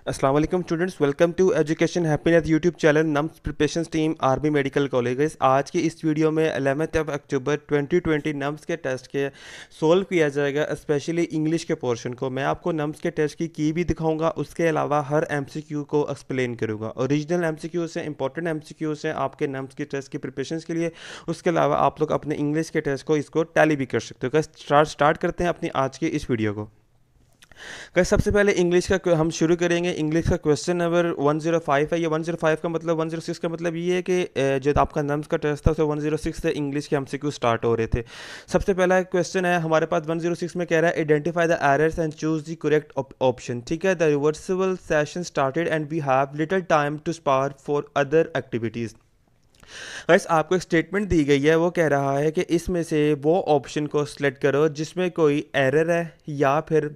अस्सलाम वालेकुम students, welcome to education happiness YouTube channel NUMS preparation team army medical college. आज की इस वीडियो में 11 अक्टूबर 2020 नम्स के टेस्ट के सोल्व किया जाएगा, स्पेशली इंग्लिश के पोर्शन को। मैं आपको नम्स के टेस्ट की भी दिखाऊंगा, उसके अलावा हर एमसीक्यू को एक्सप्लेन करूंगा। ओरिजिनल एमसीक्यू से, इंपॉर्टेंट एमसीक्यू से आपके नम्स की टेस्ट की प्रिपरेशन के लिए। उसके अलावा आप लोग अपने इंग्लिश के टेस्ट को इसको टैली भी कर सकते हो। स्टार्ट करते हैं अपनी आज की इस वीडियो को। गाइस सबसे पहले इंग्लिश का हम शुरू करेंगे। इंग्लिश का क्वेश्चन नंबर 105 है। ये 105 का मतलब 106 का मतलब ये है कि जो आपका नम्स का टेस्ट था उसे 106 से इंग्लिश के एमसीक्यू स्टार्ट हो रहे थे। सबसे पहला क्वेश्चन है हमारे पास 106 में, कह रहा है identify the errors and choose the correct option. ठीक है, the reversible session started and we have little time to spare for other activities. Guys आपको एक स्टेटमेंट दी गई है, वो कह रहा है कि इसमें से वो ऑप्शन को सिलेक्ट करो जिसमें कोई एरर है या फिर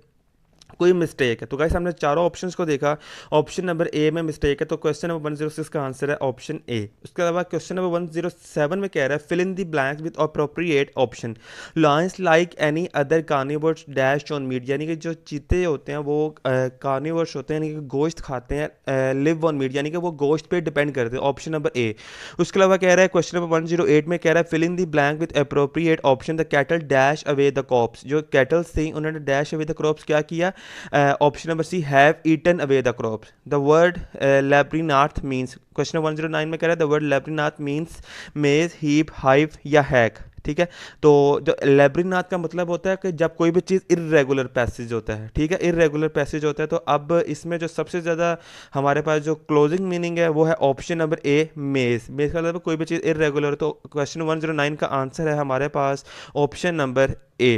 कोई मिस्टेक है। तो गाइस हमने चारों ऑप्शंस को देखा। ऑप्शन नंबर ए में मिस्टेक है, तो क्वेश्चन नंबर 106 का आंसर है ऑप्शन ए। उसके अलावा क्वेश्चन नंबर 107 में कह रहा है fill in the blanks with appropriate option. Lions like any other carnivores dash on meat, यानी कि जो चीते होते हैं वो कार्निवर्स होते हैं, यानी कि गोश्त खाते हैं। लिव ऑन मीट, यानी कि वो गोश्त पे डिपेंड करते हैं। Option number A. उसके अलावा कह रहा है क्वेश्चन नंबर 108 में, कह रहा है fill in the blank with appropriate option. The cattle dash away the crops, जो कैटल्स थी उन्होंने डैश अवे द क्रॉप्स क्या किया। Option number C, have eaten away the crops. The word labyrinth means, question 109 में कह रहा है the word labyrinth means maze, heap, hive या हैक। ठीक है, तो जो लेब्रिनाथ का मतलब होता है कि जब कोई भी चीज़ इरेगुलर पैसेज होता है। ठीक है, इरेगुलर पैसेज होता है। तो अब इसमें जो सबसे ज़्यादा हमारे पास जो क्लोजिंग मीनिंग है वो है ऑप्शन नंबर ए, मेज। मेज का मतलब कोई भी चीज़ इरेगुलर। तो क्वेश्चन 109 का आंसर है हमारे पास ऑप्शन नंबर ए।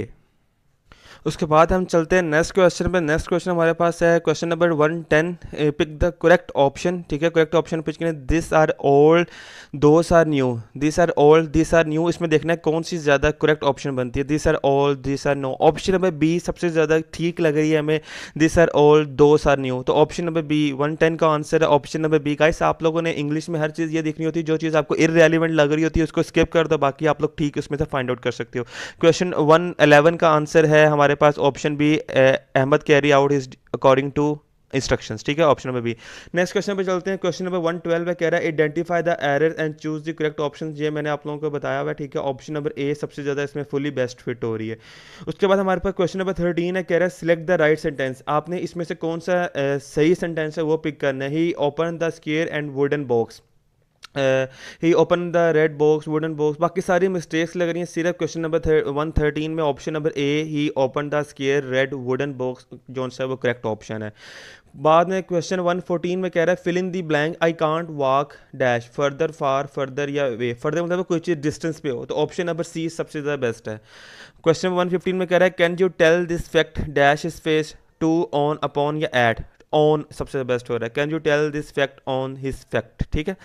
उसके बाद हम चलते हैं नेक्स्ट क्वेश्चन पे। नेक्स्ट क्वेश्चन हमारे पास है question number 110, pick the correct option. ठीक है, करेक्ट ऑप्शन पिक करें। This are old, those are new. This are old, this are new, इसमें देखना है कौन सी ज़्यादा करेक्ट ऑप्शन बनती है। This are old, this are no. Option number B सबसे ज़्यादा ठीक लग रही है हमें, this are old, those are new. तो ऑप्शन नंबर बी 110 का आंसर है ऑप्शन नंबर बी। गाइस आप लोगों ने इंग्लिश में हर चीज़ ये देखनी होती है, जो चीज़ आपको इररेलेवेंट लग रही होती है उसको स्किप कर दो, बाकी आप लोग ठीक उसमें से फाइंड आउट कर सकते हो। क्वेश्चन 111 का आंसर है हमारे पास option B, Ahmad carry out his according to instructions. ठीक है, option number B. Next question पे चलते हैं। क्वेश्चन नंबर 112 है, कह रहा है identify the error and choose the correct option. ये मैंने आप लोगों को बताया हुआ है। ठीक है, ऑप्शन नंबर ए सबसे ज़्यादा इसमें फुली बेस्ट फिट हो रही है। उसके बाद हमारे पास क्वेश्चन नंबर 13 है, कह रहा है सिलेक्ट द राइट सेंटेंस। आपने इसमें से कौन सा सही सेंटेंस है वो पिक करना है। He open the scare and wooden box, he open the red box, wooden box. बाकी सारी मिस्टेक्स लग रही हैं, सिर्फ क्वेश्चन नंबर 113 में option number A, he open the square red wooden box, जो सा है वो करेक्ट ऑप्शन है। बाद में क्वेश्चन 114 में कह रहा है fill in the blank, I can't walk dash further, far, further या वे। फर्दर मतलब कोई चीज़ डिस्टेंस पे हो, तो ऑप्शन नंबर सी सबसे ज़्यादा बेस्ट है। क्वेश्चन 115 में कह रहा है can you tell this fact dash is face to, on, upon या एट। ऑन सबसे बेस्ट हो रहा है, can you tell this fact on his fact. ठीक है,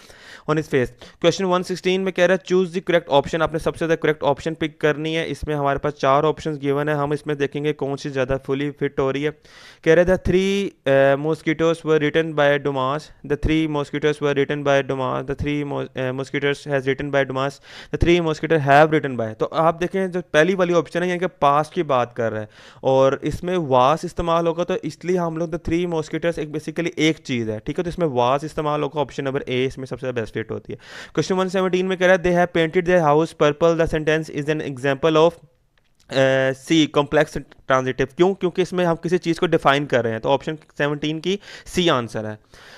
ऑन हिज फेस। क्वेश्चन 116 में कह रहा है चूज द करेक्ट ऑप्शन। आपने सबसे ज़्यादा करेक्ट ऑप्शन पिक करनी है। इसमें हमारे पास 4 ऑप्शन गिवन है, हम इसमें देखेंगे कौन सी ज़्यादा फुली फिट हो रही है। कह रहे थे 3 mosquitoes were written by Dumas, the 3 mosquitoes were written by Dumas, the 3 mosquitoes has written by Dumas, the 3 mosquito have written by. तो आप देखें जो पहली वाली ऑप्शन है यानी कि पास्ट की बात कर रहा है और इसमें वास इस्तेमाल होगा, तो इसलिए हम लोग द 3 मॉस्किटोज एक बेसिकली एक चीज़ है। ठीक है, तो इसमें वास इस्तेमाल होगा, ऑप्शन नंबर ए इसमें सबसे बेस्ट फिट होती है। क्वेश्चन 117 में कह रहा है they have painted their house purple, the sentence is an example of C complex transitive. क्यों? क्योंकि इसमें हम किसी चीज़ को डिफाइन कर रहे हैं, तो ऑप्शन 17 की सी आंसर है।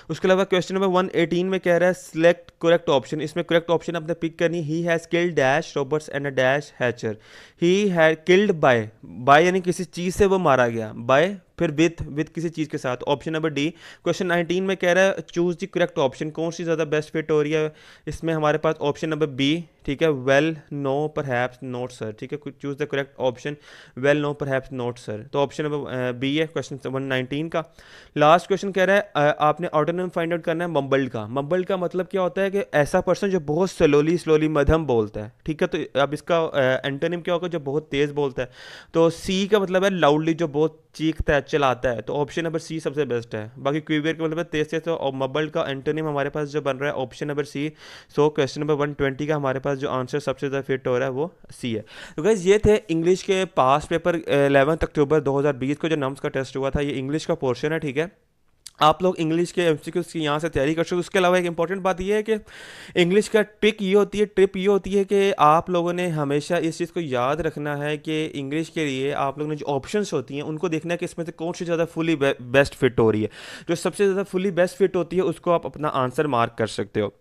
उसके अलावा क्वेश्चन नंबर 118 में कह रहा है सिलेक्ट करेक्ट ऑप्शन। इसमें करेक्ट ऑप्शन आपने पिक करनी, he has killed dash Roberts and a dash hatchet. He had killed by, by यानी किसी चीज़ से वो मारा गया, बाय फिर विथ किसी चीज़ के साथ, ऑप्शन नंबर डी। क्वेश्चन 19 में कह रहा है चूज़ द करेक्ट ऑप्शन, कौन सी ज़्यादा बेस्ट फिट हो रही है। इसमें हमारे पास ऑप्शन नंबर बी। ठीक है, well, no, perhaps, not sir. ठीक है, choose the correct option, well, no, perhaps, not sir. तो ऑप्शन नंबर बी है क्वेश्चन 119 का। लास्ट क्वेश्चन कह रहा है आपने ऑटोनिम फाइंड आउट करना है मम्बल्ड का। मम्बल्ड का मतलब क्या होता है कि ऐसा पर्सन जो बहुत स्लोली मध्यम बोलता है। ठीक है, तो अब इसका एंटोनिम क्या होगा, जो बहुत तेज़ बोलता है। तो सी का मतलब है लाउडली, जो बहुत चीखता है, चलाता है। तो ऑप्शन नंबर सी सबसे बेस्ट है। बाकी क्वीवियर का मतलब तेज तेज, तो मम्बल्ड का एंटोनिम हमारे पास जो बन रहा है option number C. So question number 120 का हमारे पास जो आंसर सबसे ज़्यादा फिट हो रहा है वो सी है। तो गाइस ये थे इंग्लिश के पास पेपर 11 अक्टूबर 2020 को जो नम्स का टेस्ट हुआ था, ये इंग्लिश का पोर्शन है। ठीक है, आप लोग इंग्लिश के एमसीक्यूज की यहाँ से तैयारी कर सकते हो। उसके अलावा एक इंपॉर्टेंट बात ये है कि इंग्लिश का ट्रिप ये होती है कि आप लोगों ने हमेशा इस चीज़ को याद रखना है कि इंग्लिश के लिए आप लोगों ने जो ऑप्शंस होती हैं उनको देखना है कि इसमें से कौन सी ज़्यादा फुली बेस्ट फिट हो रही है। जो सबसे ज़्यादा फुली बेस्ट फिट होती है उसको आप अपना आंसर मार्क कर सकते हो।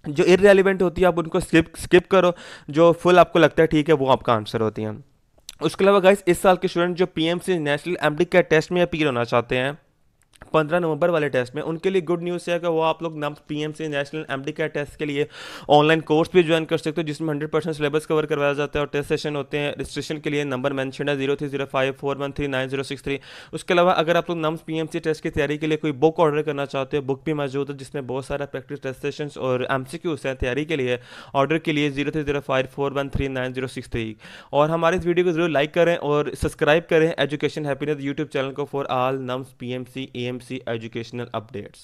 जो इररेलेवेंट होती है आप उनको स्किप करो। जो फुल आपको लगता है ठीक है वो आपका आंसर होती है। उसके अलावा गाइस इस साल के स्टूडेंट जो PMC national MD CAT test में अपील होना चाहते हैं 15 नवंबर वाले टेस्ट में, उनके लिए गुड न्यूज़ है कि वो आप लोग NUMS PMC national MD CAT test के लिए ऑनलाइन कोर्स भी ज्वाइन कर सकते हो जिसमें 100% सिलेबस कवर करवाया जाता है और टेस्ट सेशन होते हैं। रजिस्ट्रेशन के लिए नंबर मेंशन है 030541396063। उसके अलावा अगर आप लोग नम्स पीएमसी टेस्ट की तैयारी के लिए कोई बुक ऑर्डर करना चाहते हो, बुक भी मौजूद है जिसमें बहुत सारा प्रैक्टिस टेस्ट सेशन और एमसीक्यूज हैं तैयारी के लिए। ऑर्डर के लिए 030541396063। और हमारे इस वीडियो को जरूर लाइक करें और सब्सक्राइब करें एजुकेशन हैप्पीनेस यूट्यूब चैनल को for all nums PMC AMC educational updates।